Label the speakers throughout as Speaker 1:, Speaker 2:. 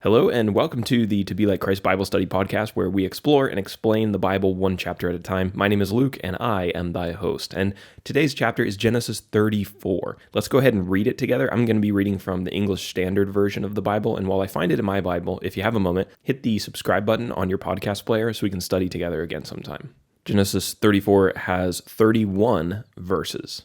Speaker 1: Hello, and welcome to the To Be Like Christ Bible Study podcast, where we explore and explain the Bible one chapter at a time. My name is Luke, and I am thy host. And today's chapter is Genesis 34. Let's go ahead and read it together. I'm going to be reading from the English Standard Version of the Bible, and while I find it in my Bible, if you have a moment, hit the subscribe button on your podcast player so we can study together again sometime. Genesis 34 has 31 verses.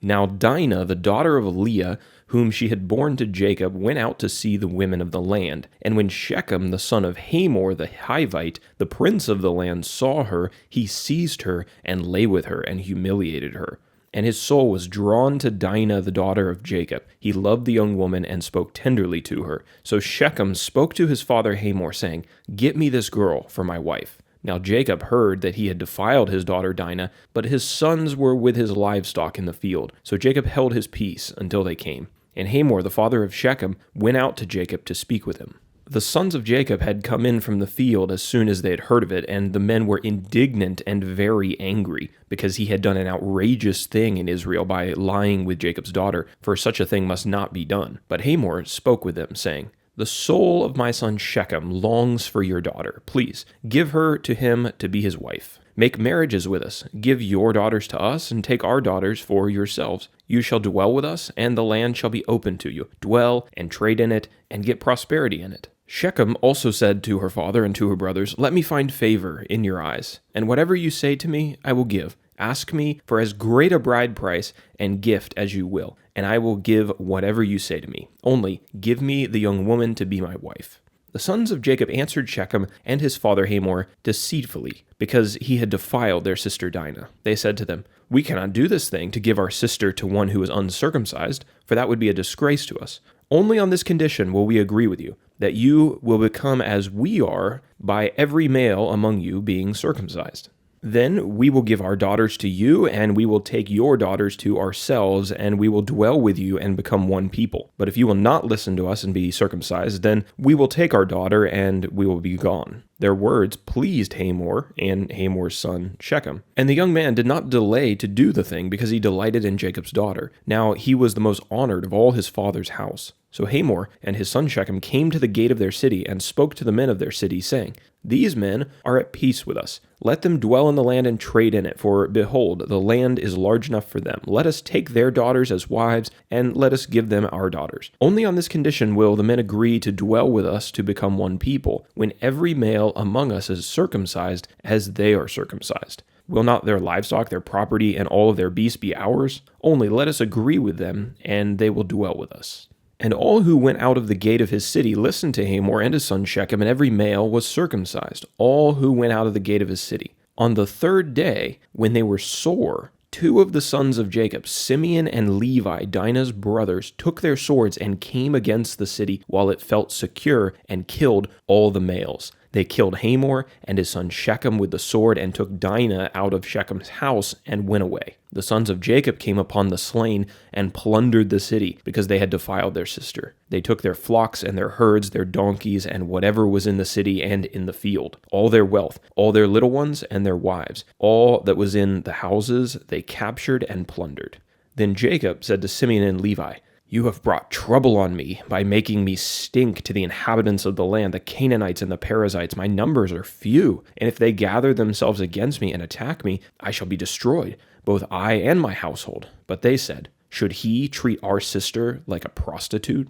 Speaker 1: Now Dinah, the daughter of Leah, whom she had borne to Jacob, went out to see the women of the land. And when Shechem, the son of Hamor the Hivite, the prince of the land, saw her, he seized her and lay with her and humiliated her. And his soul was drawn to Dinah, the daughter of Jacob. He loved the young woman and spoke tenderly to her. So Shechem spoke to his father Hamor, saying, "Get me this girl for my wife." Now Jacob heard that he had defiled his daughter Dinah, but his sons were with his livestock in the field. So Jacob held his peace until they came. And Hamor, the father of Shechem, went out to Jacob to speak with him. The sons of Jacob had come in from the field as soon as they had heard of it, and the men were indignant and very angry, because he had done an outrageous thing in Israel by lying with Jacob's daughter, for such a thing must not be done. But Hamor spoke with them, saying, "The soul of my son Shechem longs for your daughter. Please, give her to him to be his wife. Make marriages with us. Give your daughters to us, and take our daughters for yourselves. You shall dwell with us, and the land shall be open to you. Dwell and trade in it, and get prosperity in it." Shechem also said to her father and to her brothers, "Let me find favor in your eyes, and whatever you say to me, I will give. Ask me for as great a bride price and gift as you will, and I will give whatever you say to me. Only give me the young woman to be my wife." The sons of Jacob answered Shechem and his father Hamor deceitfully, because he had defiled their sister Dinah. They said to them, "We cannot do this thing to give our sister to one who is uncircumcised, for that would be a disgrace to us. Only on this condition will we agree with you, that you will become as we are by every male among you being circumcised. Then we will give our daughters to you, and we will take your daughters to ourselves, and we will dwell with you and become one people. But if you will not listen to us and be circumcised, then we will take our daughter, and we will be gone." Their words pleased Hamor and Hamor's son Shechem. And the young man did not delay to do the thing, because he delighted in Jacob's daughter. Now he was the most honored of all his father's house. So Hamor and his son Shechem came to the gate of their city and spoke to the men of their city, saying, "These men are at peace with us. Let them dwell in the land and trade in it, for behold, the land is large enough for them. Let us take their daughters as wives, and let us give them our daughters. Only on this condition will the men agree to dwell with us to become one people, when every male among us is circumcised as they are circumcised. Will not their livestock, their property, and all of their beasts be ours? Only let us agree with them, and they will dwell with us." And all who went out of the gate of his city listened to Hamor and his son Shechem, and every male was circumcised, all who went out of the gate of his city. On the third day, when they were sore, two of the sons of Jacob, Simeon and Levi, Dinah's brothers, took their swords and came against the city while it felt secure, and killed all the males. They killed Hamor and his son Shechem with the sword, and took Dinah out of Shechem's house and went away. The sons of Jacob came upon the slain and plundered the city, because they had defiled their sister. They took their flocks and their herds, their donkeys, and whatever was in the city and in the field, all their wealth, all their little ones and their wives, all that was in the houses they captured and plundered. Then Jacob said to Simeon and Levi, "You have brought trouble on me by making me stink to the inhabitants of the land, the Canaanites and the Perizzites. My numbers are few, and if they gather themselves against me and attack me, I shall be destroyed, both I and my household." But they said, "Should he treat our sister like a prostitute?"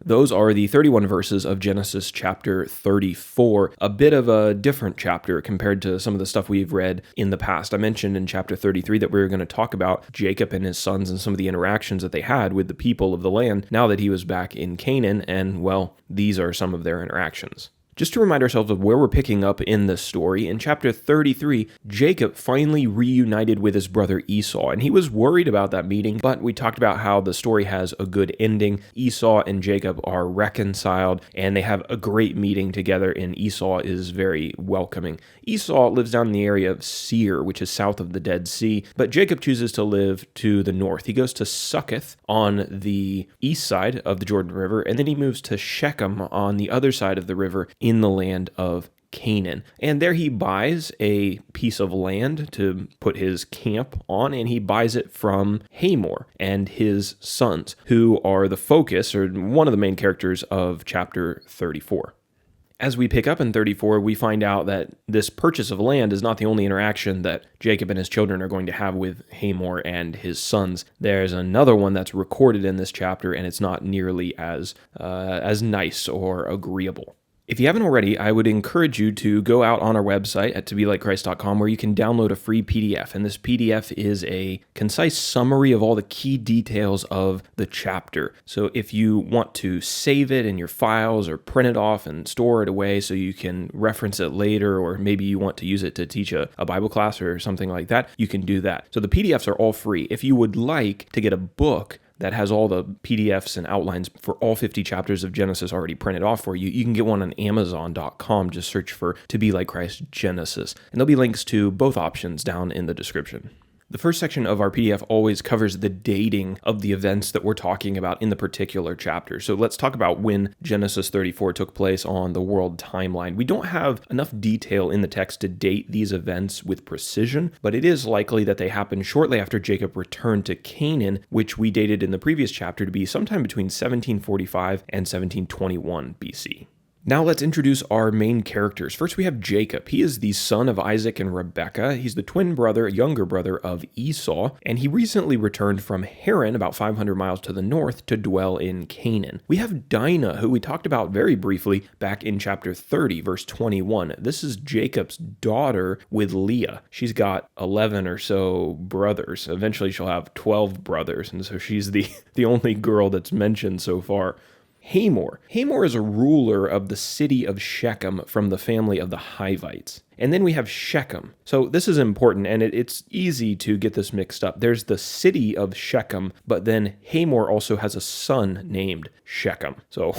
Speaker 1: Those are the 31 verses of Genesis chapter 34, a bit of a different chapter compared to some of the stuff we've read in the past. I mentioned in chapter 33 that we were going to talk about Jacob and his sons and some of the interactions that they had with the people of the land now that he was back in Canaan, and, well, these are some of their interactions. Just to remind ourselves of where we're picking up in this story, in chapter 33, Jacob finally reunited with his brother Esau, and he was worried about that meeting, but we talked about how the story has a good ending. Esau and Jacob are reconciled, and they have a great meeting together, and Esau is very welcoming. Esau lives down in the area of Seir, which is south of the Dead Sea, but Jacob chooses to live to the north. He goes to Succoth on the east side of the Jordan River, and then he moves to Shechem on the other side of the river in the land of Canaan. And there he buys a piece of land to put his camp on, and he buys it from Hamor and his sons, who are the focus, or one of the main characters of chapter 34. As we pick up in 34, we find out that this purchase of land is not the only interaction that Jacob and his children are going to have with Hamor and his sons. There's another one that's recorded in this chapter, and it's not nearly as nice or agreeable. If you haven't already, I would encourage you to go out on our website at tobelikechrist.com, where you can download a free PDF. And this PDF is a concise summary of all the key details of the chapter. So if you want to save it in your files or print it off and store it away so you can reference it later, or maybe you want to use it to teach a Bible class or something like that, you can do that. So the PDFs are all free. If you would like to get a book that has all the PDFs and outlines for all 50 chapters of Genesis already printed off for you, you can get one on Amazon.com. Just search for To Be Like Christ Genesis. And there'll be links to both options down in the description. The first section of our PDF always covers the dating of the events that we're talking about in the particular chapter. So let's talk about when Genesis 34 took place on the world timeline. We don't have enough detail in the text to date these events with precision, but it is likely that they happened shortly after Jacob returned to Canaan, which we dated in the previous chapter to be sometime between 1745 and 1721 BC. Now let's introduce our main characters. First, we have Jacob. He is the son of Isaac and Rebekah. He's the twin brother, younger brother of Esau, and he recently returned from Haran, about 500 miles to the north, to dwell in Canaan. We have Dinah, who we talked about very briefly back in chapter 30, verse 21. This is Jacob's daughter with Leah. She's got 11 or so brothers. Eventually, she'll have 12 brothers, and so she's the only girl that's mentioned so far. Hamor. Hamor is a ruler of the city of Shechem from the family of the Hivites. And then we have Shechem. So this is important, and it's easy to get this mixed up. There's the city of Shechem, but then Hamor also has a son named Shechem. So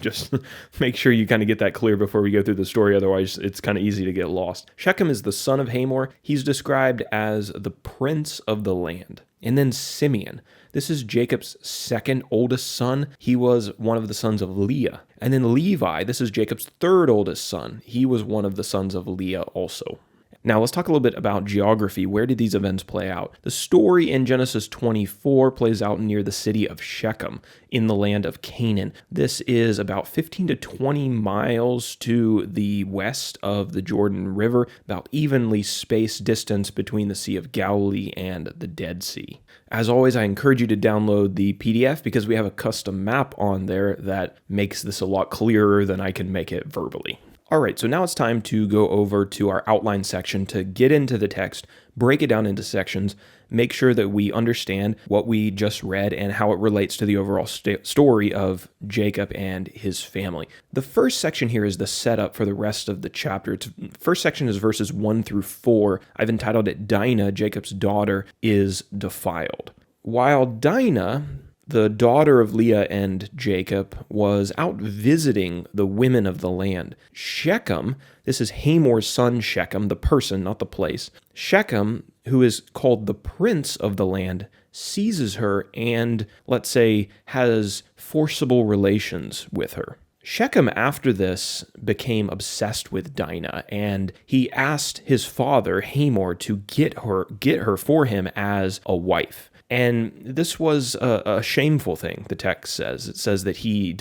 Speaker 1: just make sure you kind of get that clear before we go through the story, otherwise it's kind of easy to get lost. Shechem is the son of Hamor. He's described as the prince of the land. And then Simeon. This is Jacob's second oldest son. He was one of the sons of Leah. And then Levi, this is Jacob's third oldest son. He was one of the sons of Leah also. Now, let's talk a little bit about geography. Where did these events play out? The story in Genesis 24 plays out near the city of Shechem in the land of Canaan. This is about 15 to 20 miles to the west of the Jordan River, about evenly spaced distance between the Sea of Galilee and the Dead Sea. As always, I encourage you to download the PDF because we have a custom map on there that makes this a lot clearer than I can make it verbally. All right, so now it's time to go over to our outline section to get into the text, break it down into sections, make sure that we understand what we just read and how it relates to the overall story of Jacob and his family. The first section here is the setup for the rest of the chapter. First section is verses 1 through 4. I've entitled it Dinah, Jacob's daughter, is defiled. While Dinah, the daughter of Leah and Jacob, was out visiting the women of the land, Shechem, this is Hamor's son Shechem, the person, not the place. Shechem, who is called the prince of the land, seizes her and, let's say, has forcible relations with her. Shechem, after this, became obsessed with Dinah, and he asked his father, Hamor, to get her for him as a wife. And this was a shameful thing, the text says. It says that he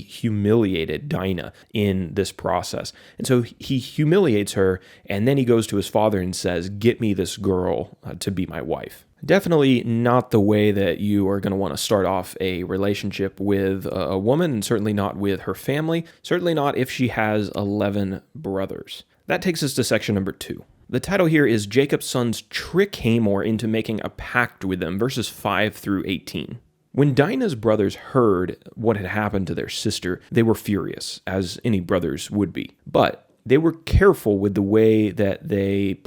Speaker 1: humiliated Dinah in this process. And so he humiliates her, and then he goes to his father and says, "Get me this girl to be my wife." Definitely not the way that you are going to want to start off a relationship with a woman, and certainly not with her family, certainly not if she has 11 brothers. That takes us to section number 2. The title here is Jacob's sons trick Hamor into making a pact with them, verses 5 through 18. When Dinah's brothers heard what had happened to their sister, they were furious, as any brothers would be. But they were careful with the way that they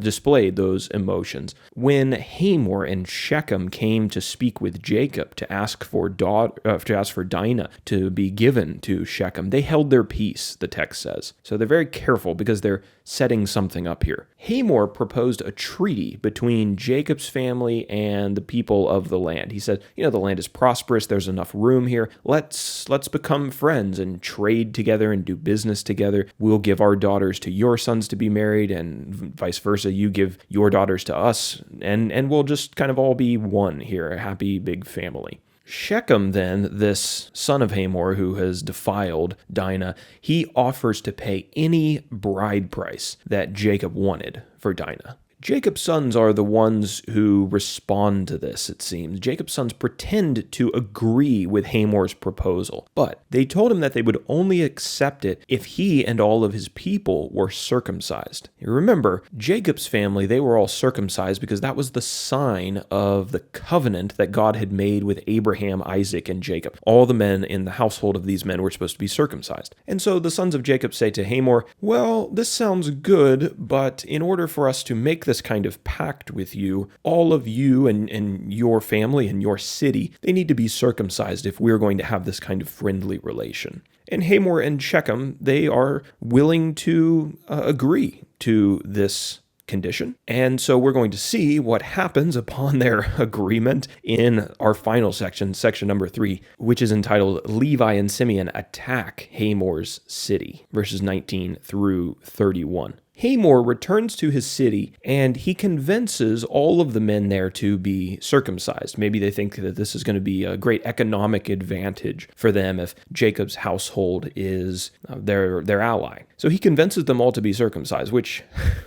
Speaker 1: displayed those emotions. When Hamor and Shechem came to speak with Jacob to ask for Dinah to be given to Shechem, they held their peace, the text says. So they're very careful because they're setting something up here. Hamor proposed a treaty between Jacob's family and the people of the land. He said, the land is prosperous, there's enough room here. Let's become friends and trade together and do business together. we'll give our daughters to your sons to be married, and vice versa, you give your daughters to us, and we'll just kind of all be one here, a happy big family. Shechem then, this son of Hamor who has defiled Dinah, he offers to pay any bride price that Jacob wanted for Dinah. Jacob's sons are the ones who respond to this, it seems. Jacob's sons pretend to agree with Hamor's proposal, but they told him that they would only accept it if he and all of his people were circumcised. You remember, Jacob's family, they were all circumcised because that was the sign of the covenant that God had made with Abraham, Isaac, and Jacob. All the men in the household of these men were supposed to be circumcised. And so the sons of Jacob say to Hamor, well, this sounds good, but in order for us to make this kind of pact with you, all of you and your family and your city, they need to be circumcised if we're going to have this kind of friendly relation. And Hamor and Shechem, they are willing to agree to this condition. And so we're going to see what happens upon their agreement in our final section, section number 3, which is entitled Levi and Simeon Attack Hamor's City, verses 19 through 31. Hamor returns to his city, and he convinces all of the men there to be circumcised. Maybe they think that this is going to be a great economic advantage for them if Jacob's household is their ally. So he convinces them all to be circumcised, which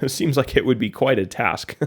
Speaker 1: seems like it would be quite a task.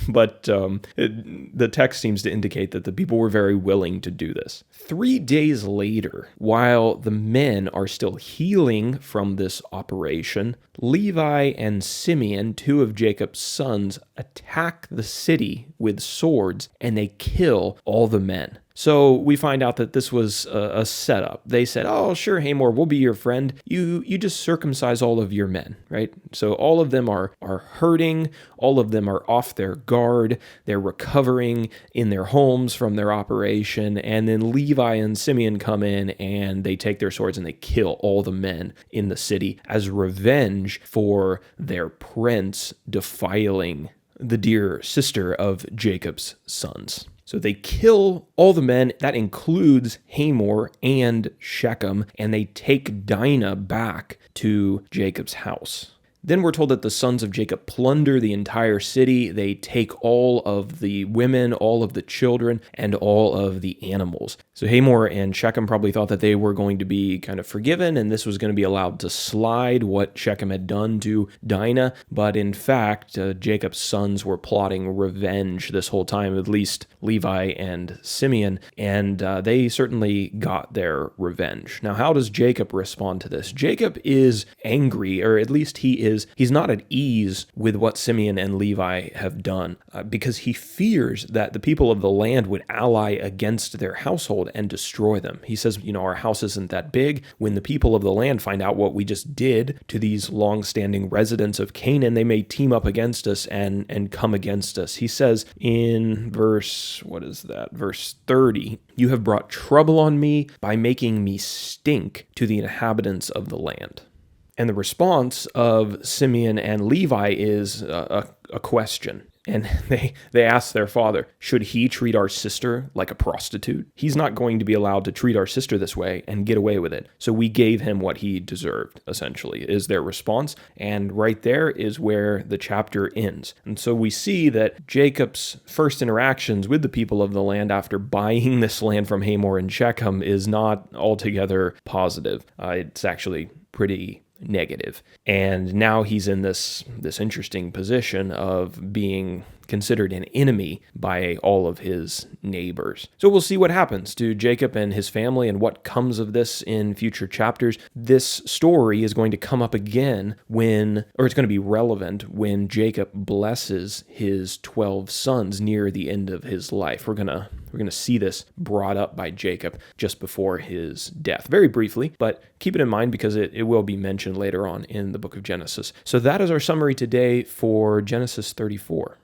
Speaker 1: But the text seems to indicate that the people were very willing to do this. 3 days later, while the men are still healing from this operation, Levi and Simeon, 2 of Jacob's sons, attack the city with swords, and they kill all the men. So we find out that this was a setup. They said, oh, sure, Hamor, we'll be your friend. You just circumcise all of your men, right? So all of them are hurting. All of them are off their guard. They're recovering in their homes from their operation. And then Levi and Simeon come in and they take their swords and they kill all the men in the city as revenge for their prince defiling the dear sister of Jacob's sons. So they kill all the men, that includes Hamor and Shechem, and they take Dinah back to Jacob's house. Then we're told that the sons of Jacob plunder the entire city. They take all of the women, all of the children, and all of the animals. So Hamor and Shechem probably thought that they were going to be kind of forgiven, and this was going to be allowed to slide what Shechem had done to Dinah. But in fact, Jacob's sons were plotting revenge this whole time, at least Levi and Simeon, and they certainly got their revenge. Now, how does Jacob respond to this? Jacob is angry, or at least he's not at ease with what Simeon and Levi have done because he fears that the people of the land would ally against their household and destroy them. He says, our house isn't that big. When the people of the land find out what we just did to these long-standing residents of Canaan, they may team up against us and come against us. He says in verse 30, you have brought trouble on me by making me stink to the inhabitants of the land. And the response of Simeon and Levi is a question. And they ask their father, should he treat our sister like a prostitute? He's not going to be allowed to treat our sister this way and get away with it. So we gave him what he deserved, essentially, is their response. And right there is where the chapter ends. And so we see that Jacob's first interactions with the people of the land after buying this land from Hamor and Shechem is not altogether positive. It's actually pretty negative. And now he's in this interesting position of being considered an enemy by all of his neighbors. So we'll see what happens to Jacob and his family and what comes of this in future chapters. This story is going to come up again it's going to be relevant when Jacob blesses his 12 sons near the end of his life. We're going to see this brought up by Jacob just before his death, very briefly, but keep it in mind because it will be mentioned later on in the book of Genesis. So that is our summary today for Genesis 34.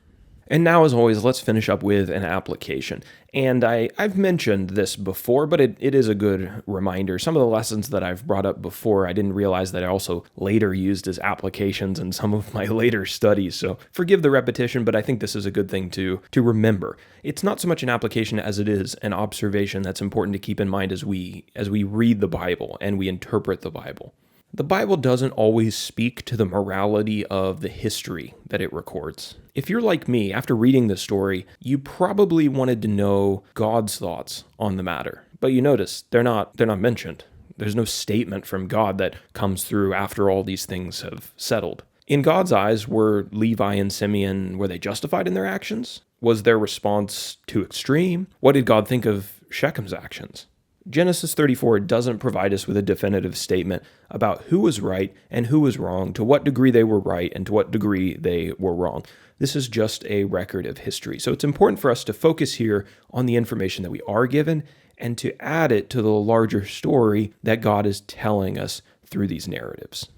Speaker 1: And now, as always, let's finish up with an application. And I've mentioned this before, but it is a good reminder. Some of the lessons that I've brought up before, I didn't realize that I also later used as applications in some of my later studies. So forgive the repetition, but I think this is a good thing to remember. It's not so much an application as it is an observation that's important to keep in mind as we read the Bible and we interpret the Bible. The Bible doesn't always speak to the morality of the history that it records. If you're like me, after reading this story, you probably wanted to know God's thoughts on the matter. But you notice they're not mentioned. There's no statement from God that comes through after all these things have settled. In God's eyes, were Levi and Simeon, were they justified in their actions? Was their response too extreme? What did God think of Shechem's actions? Genesis 34 doesn't provide us with a definitive statement about who was right and who was wrong, to what degree they were right and to what degree they were wrong. This is just a record of history. So it's important for us to focus here on the information that we are given and to add it to the larger story that God is telling us through these narratives.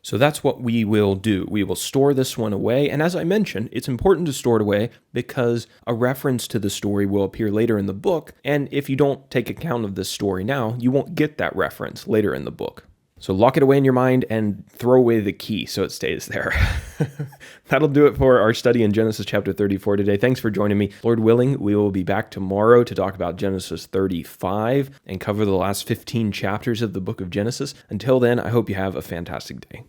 Speaker 1: So that's what we will do. We will store this one away. And as I mentioned, it's important to store it away because a reference to the story will appear later in the book. And if you don't take account of this story now, you won't get that reference later in the book. So lock it away in your mind and throw away the key so it stays there. That'll do it for our study in Genesis chapter 34 today. Thanks for joining me. Lord willing, we will be back tomorrow to talk about Genesis 35 and cover the last 15 chapters of the book of Genesis. Until then, I hope you have a fantastic day.